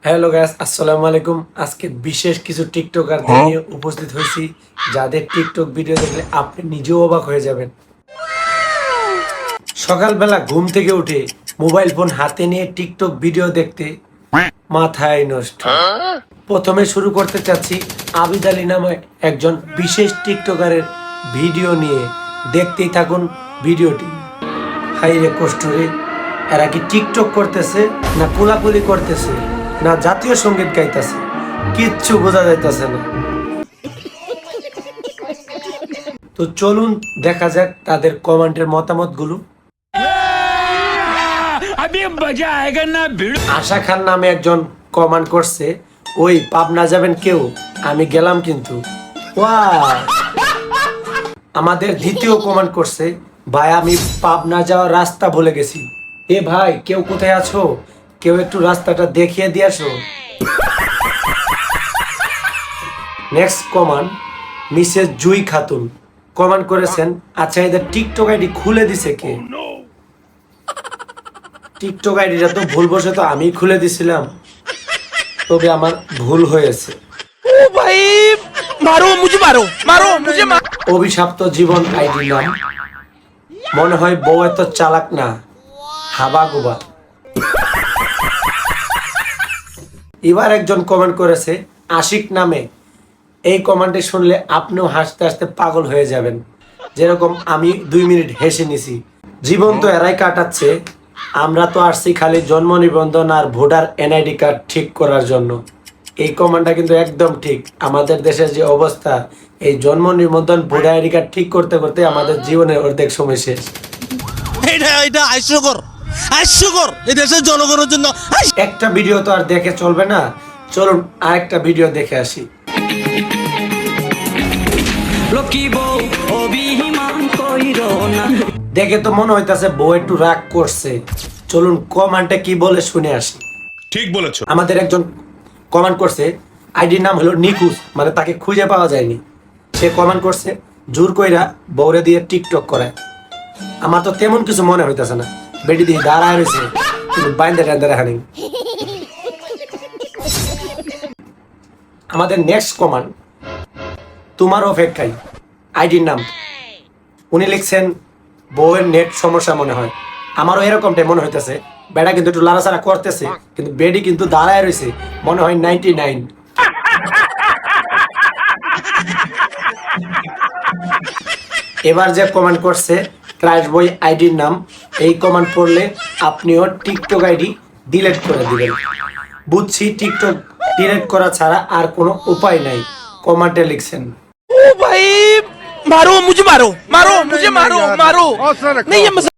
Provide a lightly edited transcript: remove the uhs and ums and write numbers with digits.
Hello guys, আসসালামু আলাইকুম। আজকে বিশেষ কিছু টিকটকারদের নিয়ে উপস্থিত হয়েছি, যাদের টিকটক ভিডিও দেখলে আপনি নিজেও অবাক হয়ে যাবেন। সকালবেলা ঘুম থেকে উঠে মোবাইল ফোন হাতে নিয়ে টিকটক ভিডিও দেখতে মাথায় নষ্ট। প্রথমে শুরু করতে চাচ্ছি আবিদ আলী নামে একজন বিশেষ টিকটকারের ভিডিও নিয়ে। দেখতেই থাকুন ভিডিওটি। হাইরে কষ্ট রে, এরা কি টিকটক করতেছে না কোলাকুলি করতেছে না জাতীয় সঙ্গীত গাইতেছে, কিচ্ছু বোঝা যাইতেছে না। তো চলুন দেখা যাক তাদের কমেন্টের মতামত গুলো। আশা খান নামে একজন কমেন্ট করছে, ওই পাবনা যাবেন কেউ? আমি গেলাম কিন্তু। আমাদের দ্বিতীয় কমেন্ট করছে, ভাই আমি পাবনা যাওয়ার রাস্তা ভুলে গেছি। এ ভাই, কেউ কোথায় আছো? কেউ একটু রাস্তাটা দেখিয়ে দিয়ে আসো। নেক্সট কমেন্ট মিসেস জুই খাতুন কমেন্ট করেছেন, আচ্ছা এদের টিকটক আইডি খুলে দিছে কে? টিকটক আইডিটা তো ভুলবশত আমি খুলে দিছিলাম, তবে আমার ভুল হয়েছে। অভিশপ্ত জীবন আইডি নাম, মনে হয় বউ এত চালাক না, হাবা গুবা। এবার একজন কমেন্ট করেছে আশিক নামে। এই কমেন্টে শুনলে আপনিও হাসতে হাসতে পাগল হয়ে যাবেন, যেরকম আমি 2 মিনিট হেসে নিছি। জীবন তো এরাই কাটাচ্ছে, আমরা তো আসছি খালি জন্ম নিবন্ধন আর ভোটার এনআইডি কার্ড ঠিক করার জন্য। এই কমেন্টটা কিন্তু একদম ঠিক। আমাদের দেশের যে অবস্থা, এই জন্ম নিবন্ধন ভোটার আইডি কার্ড ঠিক করতে করতে আমাদের জীবনের অর্ধেক সময় শেষ। জনগণের জন্য একটা ভিডিও তো আর দেখে চলবে না, চলুন আরেকটা ভিডিও দেখে আসি। দেখে তো মনে হইতাছে বউ একটু রাগ করছে। চলুন কমেন্টে কি বলে শুনে আসি। ঠিক বলেছো। আমাদের একজন কমেন্ট করছে, আইডির নাম হলো নিকুজ, মানে তাকে খুঁজে পাওয়া যায়নি। সে কমেন্ট করছে, জোর কইরা বউরে দিয়ে টিকটক করায়। আমার তো তেমন কিছু মনে হইতাছে না, বেটি দিয়ে দাঁড়ায় রয়েছে, কিন্তু বাইন্দে টাইন্দে রাখা নেই। আমাদের নেক্সট কমেন্ট তোমার অপেক্ষায়, আইডির নাম। উনি লিখছেন বউয়ের নেট সমস্যা মনে হয়। আমারও এরকমটাই মনে হইতেছে। বেড়া কিন্তু একটু লাড়াচাড়া করতেছে, কিন্তু বেডি কিন্তু দাঁড়ায় রয়েছে, মনে হয় 99। এবার যে কমেন্ট করছে ক্রাশ বই আইডির নাম। এই কমেন্ট পড়লে আপনিও টিকটক আইডি ডিলিট করে দিবেন। বুঝছি টিকটক ডিলিট করা ছাড়া আর কোনো উপায় নাই। কমেন্টে লিখছেন, ओ भाई मारो मुझे मारो नहीं ये